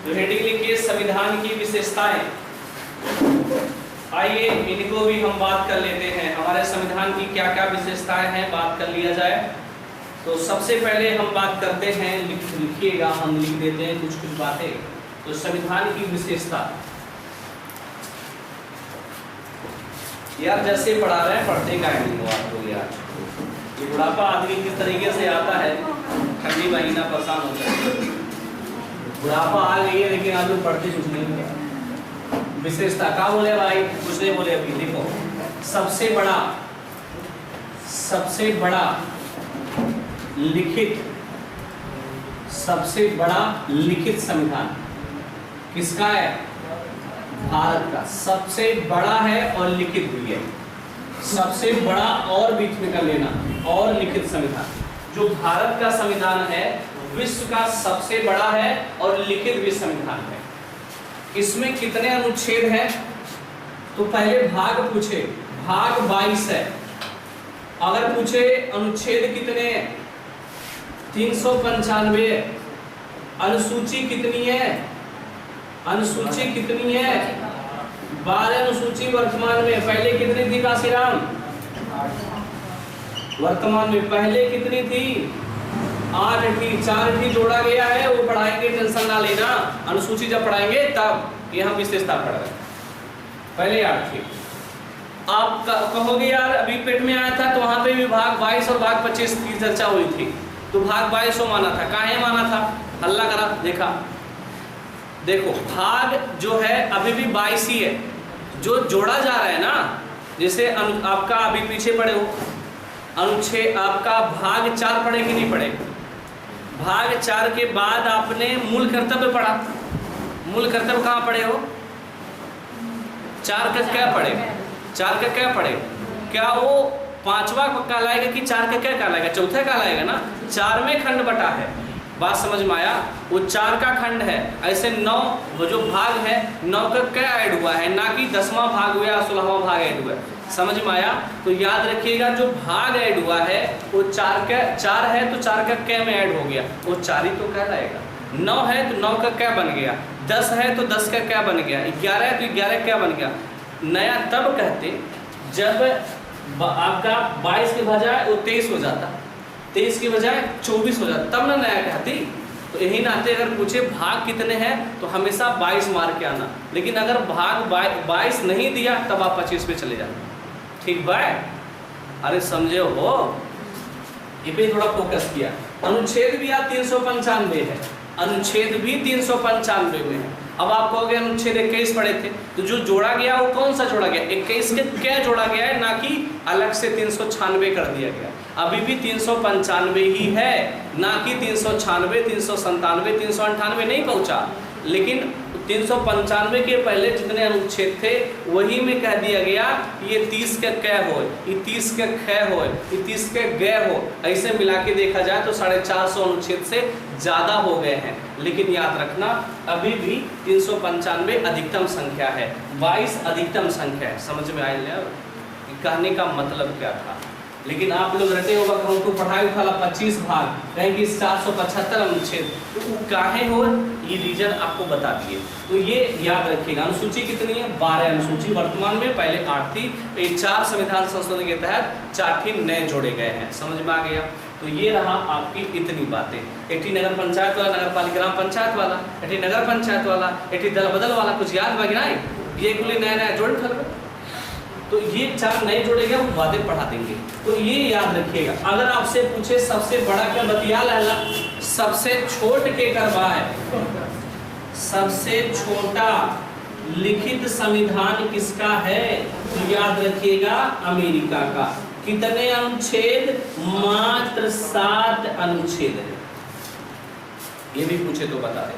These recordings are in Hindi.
तो हेडिंग लिखिए संविधान की विशेषताएं। आइए इनको भी हम बात कर लेते हैं, हमारे संविधान की क्या क्या विशेषताएं हैं बात कर लिया जाए। तो सबसे पहले हम बात करते हैं, लिखिएगा, हम लिख देते हैं कुछ कुछ बातें। तो संविधान की विशेषता, यार जैसे पढ़ा रहे हैं पढ़ते का नहीं हो आपको यार। ये बुढ़ापा आदमी किस तरीके से आता है, ठंडी महीना परेशान होता है, बुढ़ापा आ गई है लेकिन आदमी पढ़ते कुछ नहीं हुआ। विशेषता क्या बोले भाई, कुछ नहीं बोले अभी। देखो सबसे बड़ा लिखित संविधान किसका है? भारत का। सबसे बड़ा है और लिखित भी है। सबसे बड़ा और बीच में कर लेना, और लिखित संविधान। जो भारत का संविधान है विश्व का सबसे बड़ा है और लिखित भी संविधान है। इसमें कितने अनुच्छेद हैं? तो पहले भाग पूछे, भाग 22 है। अगर पूछे अनुच्छेद कितने हैं? 395 है। अनुसूची कितनी है? अनुसूची कितनी है? 12 अनुसूची वर्तमान में। पहले कितनी थी काशीराम? वर्तमान में पहले कितनी थी? 8 थी। 4 थी जोड़ा गया है, वो पढ़ाएंगे, टेंशन ना लेना। अनुसूची जब पढ़ाएंगे तब ये हम विशेषता पढ़ रहे हैं। पहले 8 थी। आप कहोगे यार अभी पेट में आया था तो वहां पे भी भाग 22 और भाग 25 की चर्चा हुई थी, तो भाग 22 को माना था। काहे माना था? हल्ला करा, देखा। देखो भाग जो है अभी भी 22 ही है, जो जोड़ा जा रहा है ना। जैसे आपका अभी पीछे पढ़े हो अनुच्छेद, आपका भाग 4 पढ़े कि नहीं पढ़े? भाग 4 के बाद आपने मूल कर्तव्य पढ़ा। मूल कर्तव्य कहाँ पढ़े हो? 4 का क्या पढ़े? 4 का क्या पढ़े? क्या वो 5वां कहलाएगा कि 4 का क्या कहलाएगा? चौथा कहलाएगा ना। 4वें खंड बटा है। बात समझ में आया? वो 4 का खंड है। ऐसे 9 वो जो भाग है 9 का क्या ऐड हुआ है, ना कि 10वां भाग हुआ या 16वां भाग ऐड हुआ है। समझ में आया? तो याद रखिएगा जो भाग ऐड हुआ है वो 4 है तो 4 का क्या में ऐड हो गया, वो 4 ही तो कहलाएगा। 9 है तो 9 का क्या बन गया, 10 है तो 10 का क्या बन गया, 11 है तो 11 क्या बन गया। नया तब कहते जब आपका 22 के बजाय वो 23 हो जाता, 23 की बजाय 24 हो जाता, तब ना नया कहती। तो यही नाते अगर पूछे भाग कितने हैं तो हमेशा 22 मार के आना। लेकिन अगर भाग 22 नहीं दिया तब आप 25 पे चले जाना। ठीक भाई? अरे समझे हो? ये पे थोड़ा फोकस किया। अनुच्छेद भी आप 395 है, अनुच्छेद भी 395 में है। अब आप कहोगे अनुच्छेद 21 पढ़े थे, तो जो जोड़ा गया वो कौन सा जोड़ा गया? 21 के क्या जोड़ा गया है, ना कि अलग से 396 कर दिया गया। अभी भी 395 ही है, ना कि 396, 397, 398 नहीं पहुंचा। लेकिन 395 के पहले जितने अनुच्छेद थे वही में कह दिया गया ये 30 का कै हो, ये 30 का ख हो, ये 30 का ग हो। ऐसे मिला के देखा जाए तो 450 अनुच्छेद से ज़्यादा हो गए हैं। लेकिन याद रखना अभी भी 395 अधिकतम संख्या है, 22 अधिकतम संख्या है। समझ में आया कहने का मतलब क्या था? लेकिन आप लोग रटे होगा कि हमको पढ़ाई वाला 25 भाग कहेंगे 475 अनुच्छेद, तो काहे हो, ये रीजन आपको बता दिए। तो ये याद रखिएगा। अनुसूची कितनी है? 12 अनुसूची वर्तमान में, पहले 8 थी। तो ये 4 संविधान संशोधन के तहत 4 नए जोड़े गए हैं। समझ में आ गया? तो ये रहा आपकी इतनी बातें। एक नगर पंचायत वाला, नगर पालिका ग्राम पंचायत वाला, एक नगर पंचायत वाला, एक दल बदल वाला, कुछ याद बगनाए ये कुल नया जोड़ कर। तो ये 4 नए जोड़ेगा, वो बातें पढ़ा देंगे। तो ये याद रखिएगा। अगर आपसे पूछे सबसे बड़ा क्या बतिया लहला, सबसे छोट के करवा है, सबसे छोटा लिखित संविधान किसका है? तो याद रखिएगा अमेरिका का। कितने अनुच्छेद? मात्र 7 अनुच्छेद है। ये भी पूछे तो बता दे।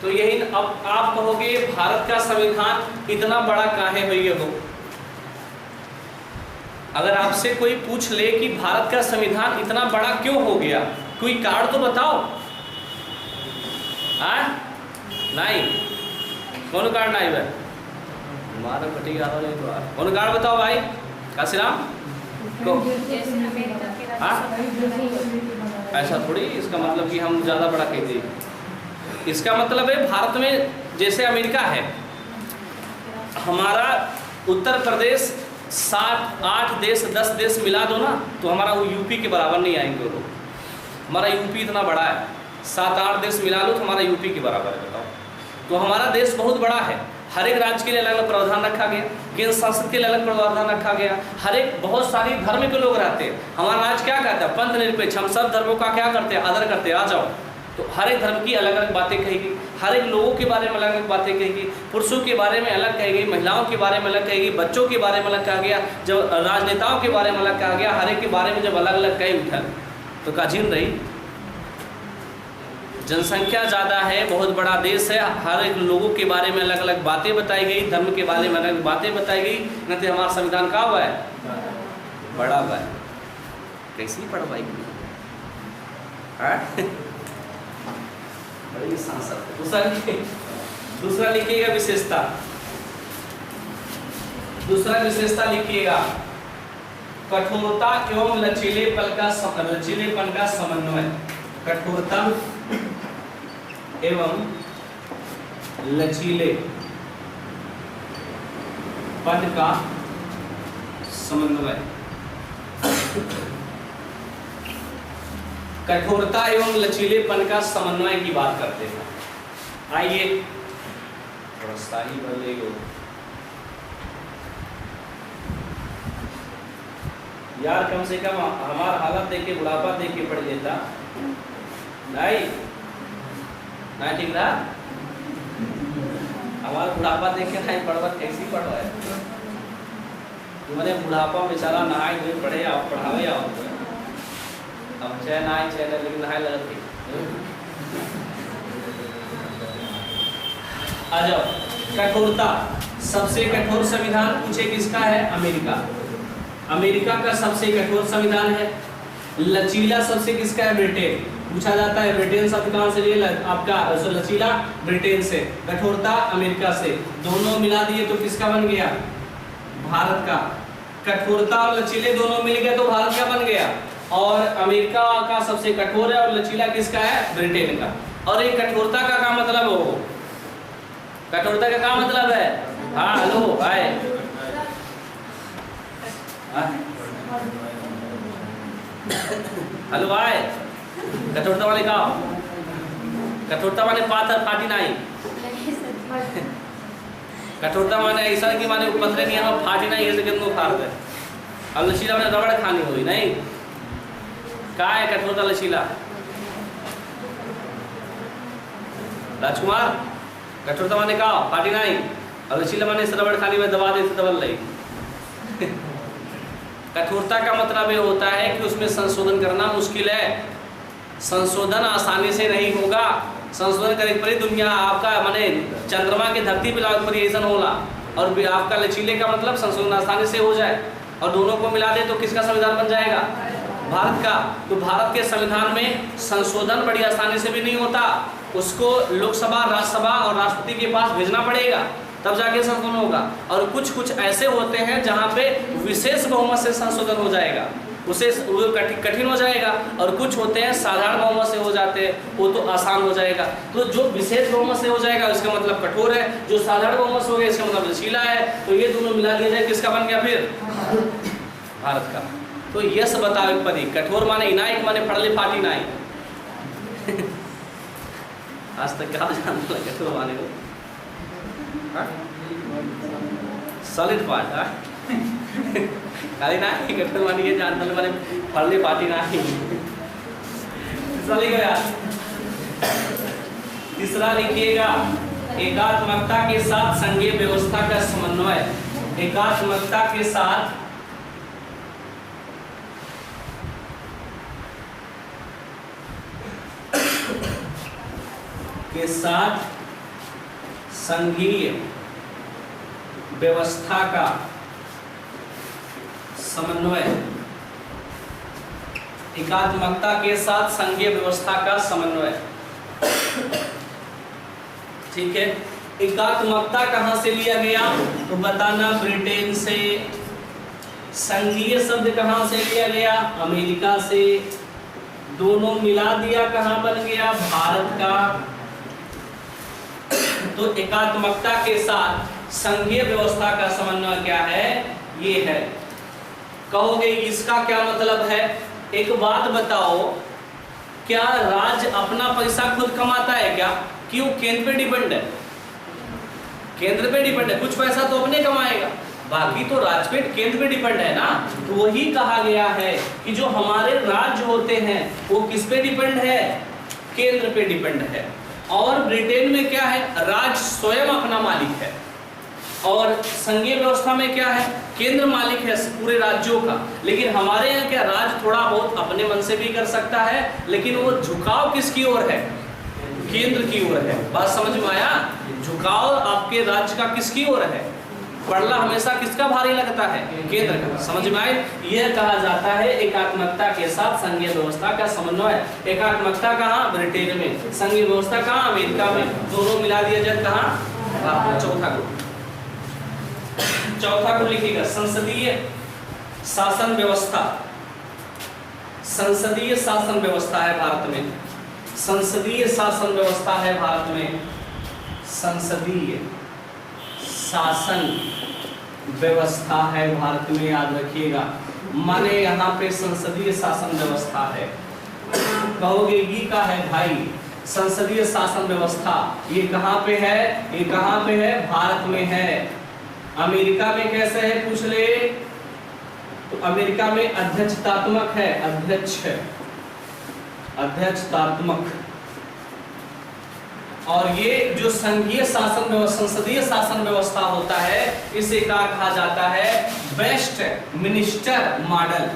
तो यही अब आप कहोगे भारत का संविधान इतना बड़ा काहे हुई हो? अगर आपसे कोई पूछ ले कि भारत का संविधान इतना बड़ा क्यों हो गया, कोई कारण तो बताओ। नहीं, कौन कारण आई भाई? हमारा फटेगा नहीं तो कौन कारण बताओ भाई? काशीराम को ऐसा थोड़ी, इसका मतलब कि हम ज़्यादा बड़ा कहते हैं। इसका मतलब है भारत में जैसे अमेरिका है, हमारा उत्तर प्रदेश 7-8 देश 10 देश मिला दो ना तो हमारा वो यूपी के बराबर नहीं आएंगे वो लोग। हमारा यूपी इतना बड़ा है, 7-8 देश मिला लो तो हमारा यूपी के बराबर है, बताओ। तो हमारा देश बहुत बड़ा है, हर एक राज्य के लिए अलग अलग प्रावधान रखा गया, केंद्र शासित के लिए अलग प्रावधान रखा गया, हर एक बहुत सारी धर्म के लोग रहते हैं। हमारा राज्य क्या कहता है, पंथ निरपेक्ष, हम सब धर्मों का क्या करते हैं, आदर करते हैं, आ जाओ। तो हर एक धर्म की अलग अलग बातें कहेगी, हर एक लोगों के बारे में अलग अलग बातें कहेगी, पुरुषों के बारे में अलग कहेगी, महिलाओं के बारे में अलग कहेगी, बच्चों के बारे में अलग कहा गया, जब राजनेताओं के बारे में अलग कहा गया, हर एक के बारे में जब अलग अलग कही उठल तो काजिन रही। जनसंख्या ज़्यादा है, बहुत बड़ा देश है, हर एक लोगों के बारे में अलग अलग बातें बताई गई, धर्म के बारे में अलग अलग बातें बताई गई, न तो हमारा संविधान का हुआ है, बड़ा हुआ है। कैसी पढ़ पाई बड़ी सांसद। दूसरा लिखिएगा विशेषता, दूसरा विशेषता लिखिएगा कठोरता एवं लचीलेपन का समन्वय। कठोरता एवं लचीलेपन का समन्वय। कठोरता एवं लचीलेपन का समन्वय की बात करते हैं। आइए थोड़ा सारी बोलेगो यार, कम से कम हमारा हालत देख के बुढ़ापा देख के पढ़ लेता नहीं ठीक रहा। हमारा बुढ़ापा देख के नहीं पढ़वा, कैसी पढ़वा है तुम्हारे बुढ़ापा बेचारा नहाए हुए पढ़े आप पढ़ावे आओ, अब चाहे नहाए चाहे लेकिन नहाए लगती। आ जाओ, कठोरता, सबसे कठोर संविधान पूछे किसका है, अमेरिका। अमेरिका का सबसे कठोर संविधान है। लचीला सबसे किसका है, ब्रिटेन। पूछा जाता है ब्रिटेन शब्द कहाँ से लिए, आपका लचीला ब्रिटेन से, कठोरता अमेरिका से, दोनों मिला दिए तो किसका बन गया, भारत का। कठोरता और लचीले दोनों मिल गए तो भारत का बन गया। और अमेरिका का सबसे कठोर है और लचीला किसका है, ब्रिटेन का। और ये कठोरता का क्या मतलब हो, कठोरता का क्या मतलब है, हाँ हेलो हाय, हेलो भाई, कठोरता वाले का, कठोरता माने पाथर फाटी नहीं, कठोरता माने ऐसा कि माने पत्थर नहीं है फाटी नहीं ऐसे कि फाड़ दे। अब लचीला माने रबड़ खानी हुई नहीं, क्या है कठोरता लचीला, राजकुमार। कठोरता माने का फाटी नहीं और लचीला माने रबड़ खानी में दबा देते दबल रही। कठोरता का मतलब ये होता है कि उसमें संशोधन करना मुश्किल है, संशोधन आसानी से नहीं होगा। संशोधन करे पर दुनिया आपका माने चंद्रमा के धरती पे लागू परिवर्तन होला, और आपका लचीले का मतलब संशोधन आसानी से हो जाए, और दोनों को मिला दे तो किसका संविधान बन जाएगा, भारत का। तो भारत के संविधान में संशोधन बड़ी आसानी से भी नहीं होता, उसको लोकसभा, राज्यसभा और राष्ट्रपति के पास भेजना पड़ेगा तब जाके संशोधन होगा। और कुछ कुछ ऐसे होते हैं जहाँ पे विशेष बहुमत से संशोधन हो जाएगा, उसे कठिन हो जाएगा, और कुछ होते हैं साधारण बहुमत से हो जाते हैं, वो तो आसान हो जाएगा। तो जो विशेष बहुमत से हो जाएगा इसका मतलब कठोर है, जो साधारण बहुमत से हो गया इसका मतलब लचीला है। तो ये दोनों मिला दिया जाए किसका बन गया फिर, भारत का। तो यस बताओ पदी, कठोर माने इनायक माने फड़ले फाटी नाई। आज तक क्या जानते हैं कठोर माने को, सॉलिड पार्ट खाली ना कठोर माने ये जानते हैं माने फड़ले फाटी नाई। चली गया। तीसरा लिखिएगा एकात्मकता के साथ संघीय व्यवस्था का समन्वय। एकात्मकता के साथ संघीय व्यवस्था का समन्वय। एकात्मकता के साथ संघीय व्यवस्था का समन्वय, ठीक है। एकात्मकता कहां से लिया गया तो बताना, ब्रिटेन से। संघीय शब्द कहां से लिया गया, अमेरिका से। दोनों मिला दिया कहां बन गया, भारत का। तो एकात्मकता के साथ संघीय व्यवस्था का समन्वय क्या है? ये है। कहोगे इसका क्या मतलब है? एक बात बताओ, क्या राज्य अपना पैसा खुद कमाता है क्या? क्यों? केंद्र पे डिपेंड है, केंद्र पे डिपेंड है, कुछ पैसा तो अपने कमाएगा, बाकी तो राज्य पे केंद्र पे डिपेंड है ना। तो वही कहा गया है कि जो हमारे राज्य होते हैं वो किस पे डिपेंड है? केंद्र पे डिपेंड है। और ब्रिटेन में क्या है? राज्य स्वयं अपना मालिक है, और संघीय व्यवस्था में क्या है? केंद्र मालिक है पूरे राज्यों का। लेकिन हमारे यहाँ क्या, राज्य थोड़ा बहुत अपने मन से भी कर सकता है, लेकिन वो झुकाव किसकी ओर है? केंद्र की ओर है। बात समझ में आया? झुकाव आपके राज्य का किसकी ओर है? पड़ला हमेशा किसका भारी लगता है? केंद्र का। समझ में आए? यह कहा जाता है एकात्मकता के साथ संघीय व्यवस्था का समन्वय। एकात्मकता कहाँ? ब्रिटेन में। संघीय व्यवस्था कहाँ? अमेरिका में। दोनों मिला दिया जाए कहाँ? चौथा को, चौथा को लिखिएगा, संसदीय शासन व्यवस्था। संसदीय शासन व्यवस्था है भारत में, संसदीय शासन व्यवस्था है भारत में, संसदीय शासन व्यवस्था है भारत में, याद रखिएगा। माने यहाँ पे संसदीय शासन व्यवस्था है। कहोगे ये का है भाई? संसदीय शासन व्यवस्था ये कहाँ पे है? ये कहाँ पे है? भारत में है। अमेरिका में कैसे है पूछ ले, तो अमेरिका में अध्यक्षतात्मक है, अध्यक्षतात्मक। और ये जो संघीय शासन व्यवस्था, संसदीय शासन व्यवस्था होता है, इसे क्या कहा जाता है? Westminster model,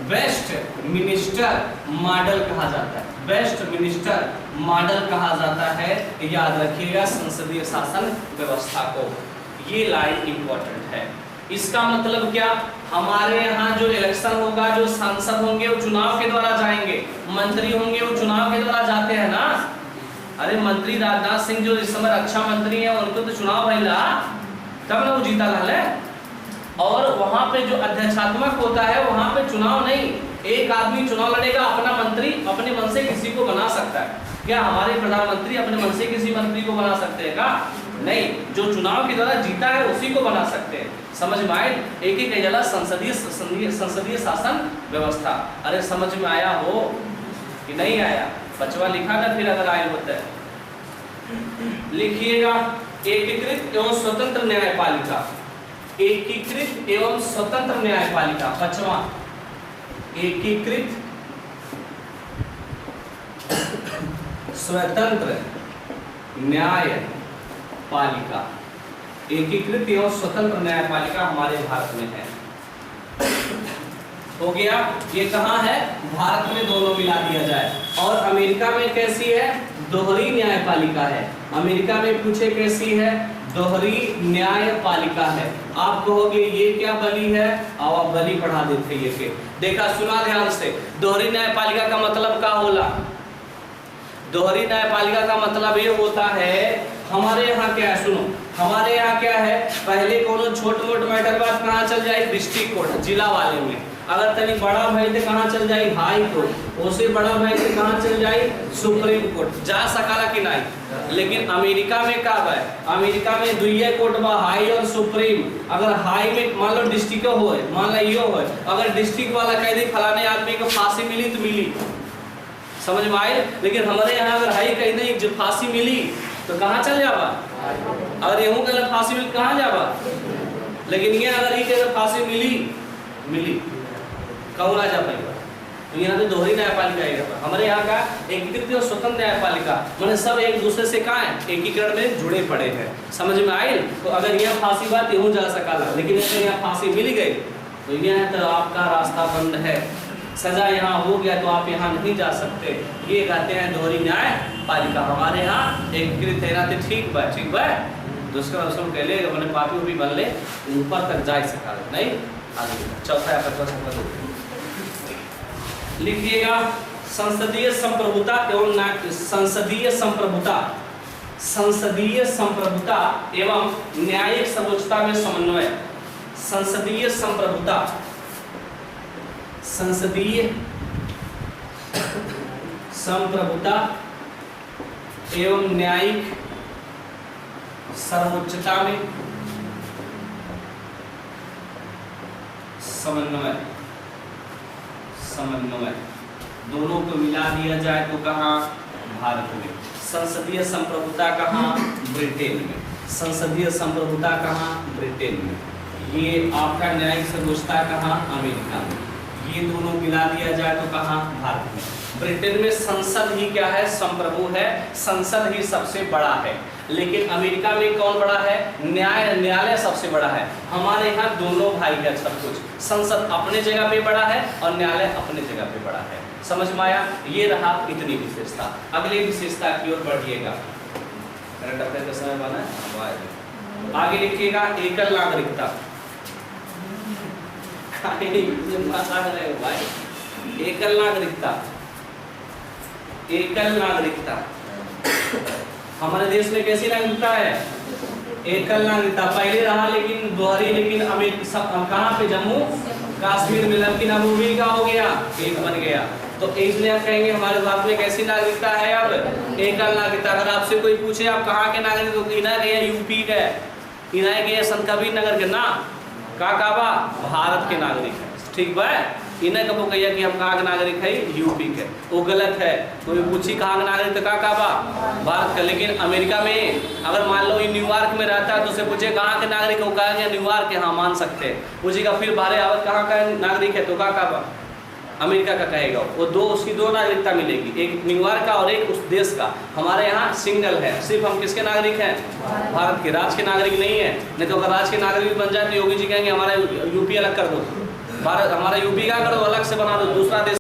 Westminster model कहा जाता है, वेस्ट मिनिस्टर मॉडल कहा जाता है। याद रखिएगा संसदीय शासन व्यवस्था को। ये लाइन इंपॉर्टेंट है। इसका मतलब क्या? हमारे यहाँ जो इलेक्शन होगा, जो सांसद होंगे वो चुनाव के द्वारा जाएंगे, मंत्री होंगे वो चुनाव के द्वारा जाते हैं ना। अरे मंत्री राजनाथ सिंह जो इस समय रक्षा मंत्री है, उनको तो चुनाव भइला तब ना वो जीता है। और वहां पे जो अध्यक्षात्मक होता है, वहां पे चुनाव नहीं, एक आदमी चुनाव लड़ेगा, अपना मंत्री अपने मन से किसी को बना सकता है। क्या हमारे प्रधानमंत्री अपने मन से किसी मंत्री को बना सकते हैं का? नहीं, जो चुनाव के द्वारा जीता है उसी को बना सकते हैं। समझ में आए? एक ही कह संसदीय शासन व्यवस्था। अरे समझ में आया हो कि नहीं आया? बचवा लिखा ना फिर अगर आए होता है। लिखिएगा एकीकृत एवं स्वतंत्र न्यायपालिका, एकीकृत एवं स्वतंत्र न्यायपालिका। पांचवा, एकीकृत स्वतंत्र न्यायपालिका, एकीकृत एवं स्वतंत्र न्यायपालिका हमारे भारत में है। हो गया। ये कहाँ है? भारत में। दोनों मिला दिया जाए। और अमेरिका में कैसी है? दोहरी न्यायपालिका है। अमेरिका में पूछे कैसी है? दोहरी न्यायपालिका है। आप कहोगे ये क्या बली है? और आप बली पढ़ा देते ये के। देखा, सुना ध्यान से। दोहरी न्यायपालिका का मतलब क्या होला? दोहरी न्यायपालिका का मतलब ये होता है, हमारे यहाँ क्या है? सुनो, हमारे यहाँ क्या है? पहले कोनो छोट मोट मैटर बात कहाँ चल जाए? डिस्ट्रिक्ट कोर्ट, जिला वाले में। अगर तनी बड़ा भाई तो कहाँ चल जाए? High court. उससे बड़ा भाई तो कहाँ चल जाए? Supreme court. जा सकाला कि नहीं? लेकिन अमेरिका में क्या है? अमेरिका में दुइये कोर्ट बा, हाई और सुप्रीम। अगर हाई में मान लो डिस्ट्रिक्ट हो, मान लो यो हो, अगर डिस्ट्रिक्ट वाला कह दी फलाने आदमी को फांसी मिली तो मिली, समझ में आए? लेकिन हमारे यहाँ अगर हाई कह दी जो फांसी मिली तो कहाँ चल जावा? अगर यूं कहना फांसी मिली कहाँ जावा? लेकिन ये अगर ही कहना फांसी मिली कहूँ ना जा पाएगा। तो यहाँ तो दोहरी न्यायपालिका है। हमारे यहाँ का एकीकृत और स्वतंत्र न्यायपालिका मैंने सब एक दूसरे से कहाँ है? एकीकरण में जुड़े पड़े हैं। समझ में आए? तो अगर यहाँ फांसी बात यूँ जा सकाला, लेकिन अगर यहाँ फांसी मिल गई तो यह तो आपका रास्ता बंद है, सजा यहाँ हो गया तो आप यहाँ नहीं जा सकते। ये कहते हैं दोहरी न्यायपालिका। हमारे यहाँ एकीकृत है ना, तो ठीक बा, ठीक बा। दूसरा उसको कह ले मैंने पापी भी बन ले, ऊपर तक जा सका नहीं। आगे चौथा या पांचवा लिखिएगा, संसदीय संप्रभुता एवं संसदीय संप्रभुता, संसदीय संप्रभुता एवं न्यायिक सर्वोच्चता में समन्वय। संसदीय संप्रभुता, संसदीय संप्रभुता एवं न्यायिक सर्वोच्चता में समन्वय, समन्वय दोनों को मिला दिया जाए तो कहाँ? भारत में। संसदीय संप्रभुता कहाँ? ब्रिटेन में। संसदीय संप्रभुता कहाँ? ब्रिटेन में। ये आपका न्यायिक सर्वोच्चता कहाँ? अमेरिका में। ये दोनों मिला दिया जाए तो कहाँ? भारत में। ब्रिटेन में संसद ही क्या है? संप्रभु है, संसद ही सबसे बड़ा है। लेकिन अमेरिका में कौन बड़ा है? न्यायालय सबसे बड़ा है। हमारे यहाँ दोनों भाई है सब कुछ, संसद अपने जगह पे बड़ा है और न्यायालय अपने जगह पे बड़ा है। समझ में आया? ये रहा इतनी विशेषता। अगली विशेषता की ओर बढ़िएगा। करंट अफेयर का समय बना है, आगे लिखिएगा एकल नागरिकता। एकल नागरिकता, एकल नागरिकता हमारे देश में कैसी नागरिकता है? एकल नागरिकता पहले रहा, लेकिन दोहरी, लेकिन कहाँ पे? जम्मू कश्मीर में। लेकिन अब वो भी क्या हो गया? एक बन गया। तो इसलिए आप कहेंगे हमारे भारत में कैसी नागरिकता है? अब एकल नागरिकता। अगर आपसे कोई पूछे आप कहाँ के नागरिक हो, इना गए यूपी के, इना गए संत कबीर नगर के ना, का बा? भारत के नागरिक है। ठीक बा? इन्हें कबो कहिए कि हम कहाँ के नागरिक है? यूपी के। वो गलत है। कोई पूछी कहाँ के नागरिक तो का बा? भारत का। लेकिन अमेरिका में अगर मान लो ये न्यूयॉर्क में रहता है तो उसे पूछे कहाँ के नागरिक है, वो कहेंगे न्यूयॉर्क के। हाँ, मान सकते हैं। पूछेगा फिर बाहर आवत कहाँ का नागरिक है तो का बा? अमेरिका का कहेगा। वो दो, उसकी दो नागरिकता मिलेगी, एक न्यूयॉर्क का और एक उस देश का। हमारे यहाँ सिंगल है, सिर्फ हम किसके नागरिक हैं? भारत के। राज्य के नागरिक नहीं है। नहीं तो अगर राज्य के नागरिक बन जाए तो योगी जी कहेंगे हमारा यूपी अलग कर दो, भारत हमारा यूपी का कर दो, अलग से बना दो, दूसरा देश